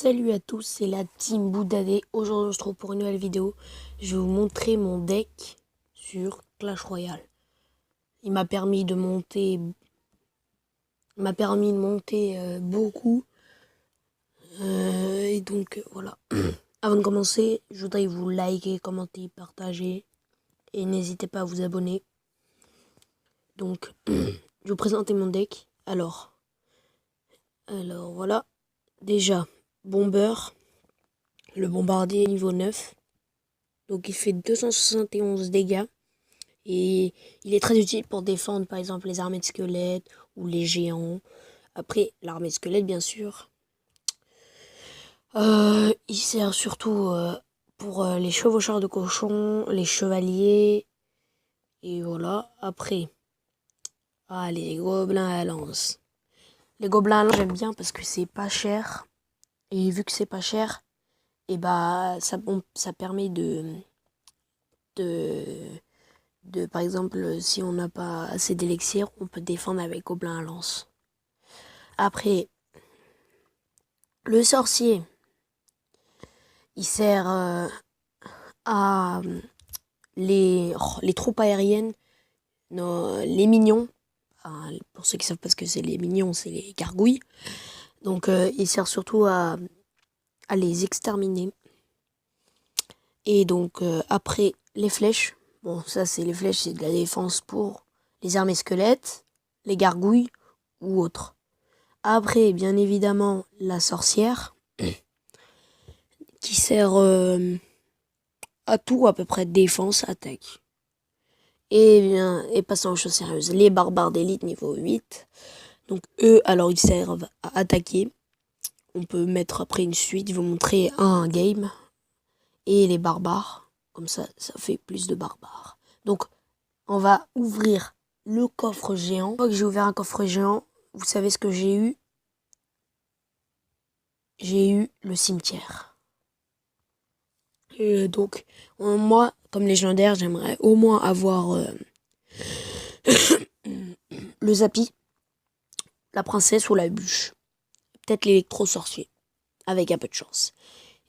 Salut à tous, c'est la team Boudadé. Aujourd'hui, on se retrouve pour une nouvelle vidéo. Je vais vous montrer mon deck sur Clash Royale. Il m'a permis de monter, beaucoup. Et donc, voilà. Avant de commencer, je voudrais vous liker, commenter, partager. Et n'hésitez pas à vous abonner. Donc, je vais vous présenter mon deck. Alors voilà. Déjà, Bomber. Le bombardier niveau 9. Donc il fait 271 dégâts. Et il est très utile pour défendre par exemple les armées de squelettes ou les géants. Après, l'armée de squelettes bien sûr. Il sert surtout pour les chevaucheurs de cochons, les chevaliers. Et voilà. Après, les gobelins à lance. Les gobelins à lance j'aime bien parce que c'est pas cher. Et vu que c'est pas cher, et bah ça permet par exemple, si on n'a pas assez d'élixir, on peut défendre avec gobelin à lance. Après, le sorcier, il sert à les troupes aériennes, les minions. Enfin, pour ceux qui savent pas ce que c'est les minions, c'est les gargouilles. Donc, il sert surtout à les exterminer. Et donc, après, les flèches. Bon, ça, c'est les flèches, c'est de la défense pour les armées squelettes, les gargouilles ou autres. Après, bien évidemment, la sorcière, qui sert à tout, à peu près, défense, attaque. Et passons aux choses sérieuses. Les barbares d'élite niveau 8. Donc eux, alors ils servent à attaquer. On peut mettre après une suite, ils vont montrer un game. Et les barbares, comme ça fait plus de barbares. Donc, on va ouvrir le coffre géant. Une fois que j'ai ouvert un coffre géant, vous savez ce que j'ai eu? J'ai eu le cimetière. Donc, moi, comme légendaire, j'aimerais au moins avoir le Zappy, la princesse ou la bûche. Peut-être l'électro-sorcier, avec un peu de chance.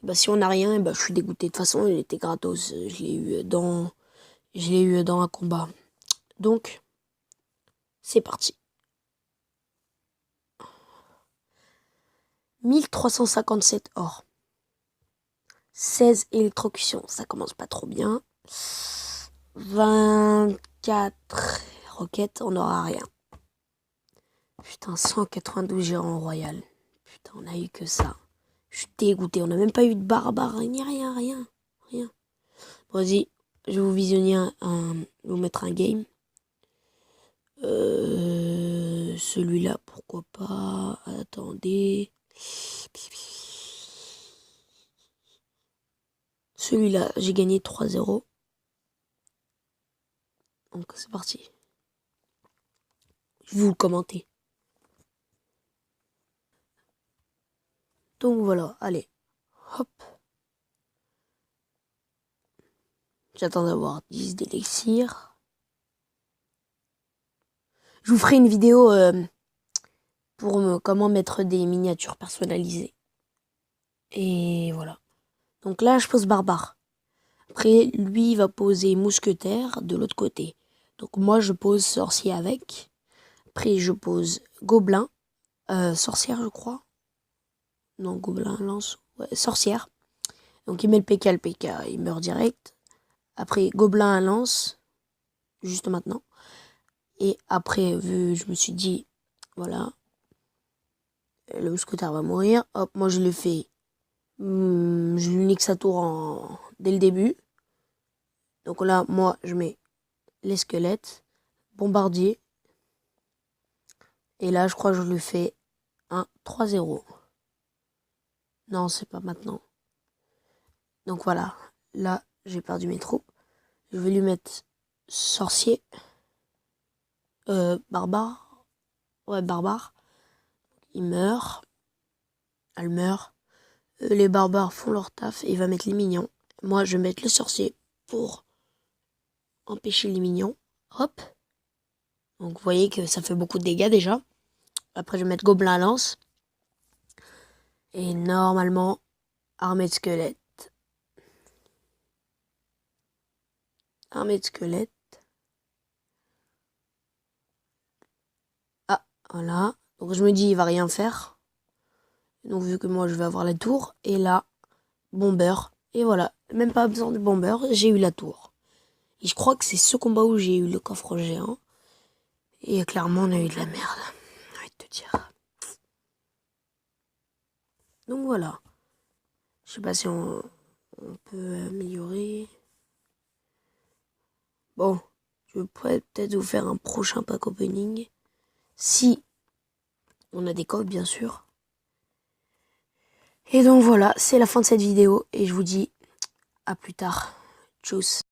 Et bah, si on n'a rien, je suis dégoûté. De toute façon, il était gratos. Je l'ai eu dans un combat. Donc, c'est parti. 1357 or. 16 électrocutions, ça commence pas trop bien. 24 roquettes, on n'aura rien. Putain, 192 gérants royal. Putain, on a eu que ça. Je suis dégoûté, on n'a même pas eu de barbare, ni rien. Bon, vas-y, je vais vous visionner vous mettre un game. Celui-là, pourquoi pas. Attendez. Celui-là, j'ai gagné 3-0. Donc c'est parti. Je vais vous le commenter. Donc voilà, allez. Hop. J'attends d'avoir 10 d'élixir. Je vous ferai une vidéo pour comment mettre des miniatures personnalisées. Et voilà. Donc là, je pose barbare. Après, lui, il va poser mousquetaire de l'autre côté. Donc moi, je pose sorcier avec. Après, je pose gobelin. Sorcière, je crois. Non, gobelin, lance. Ouais, sorcière. Donc il met le PK, il meurt direct. Après, gobelin à lance. Juste maintenant. Et après, je me suis dit, voilà, le mousquetaire va mourir. Hop, moi je le fais. Je lui nique sa tour dès le début. Donc là, moi, je mets les squelettes, bombardier. Et là, je crois que je lui fais un 3-0. Non, c'est pas maintenant. Donc voilà, là, j'ai perdu mes troupes. Je vais lui mettre sorcier. Barbare. Ouais, barbare. Il meurt. Elle meurt. Les barbares font leur taf et il va mettre les mignons. Moi, je vais mettre le sorcier pour empêcher les mignons. Hop. Donc, vous voyez que ça fait beaucoup de dégâts déjà. Après, je vais mettre gobelin à lance. Et normalement, armée de squelettes. Armée de squelettes. Ah, voilà. Donc je me dis, il va rien faire. Donc vu que moi, je vais avoir la tour. Et là, bomber. Et voilà. Même pas besoin de bomber, j'ai eu la tour. Et je crois que c'est ce combat où j'ai eu le coffre géant. Et clairement, on a eu de la merde. J'ai envie de te dire. Donc voilà. Je sais pas si on peut améliorer. Bon, je pourrais peut-être vous faire un prochain pack opening. Si on a des codes, bien sûr. Et donc voilà, c'est la fin de cette vidéo. Et je vous dis à plus tard. Tchuss.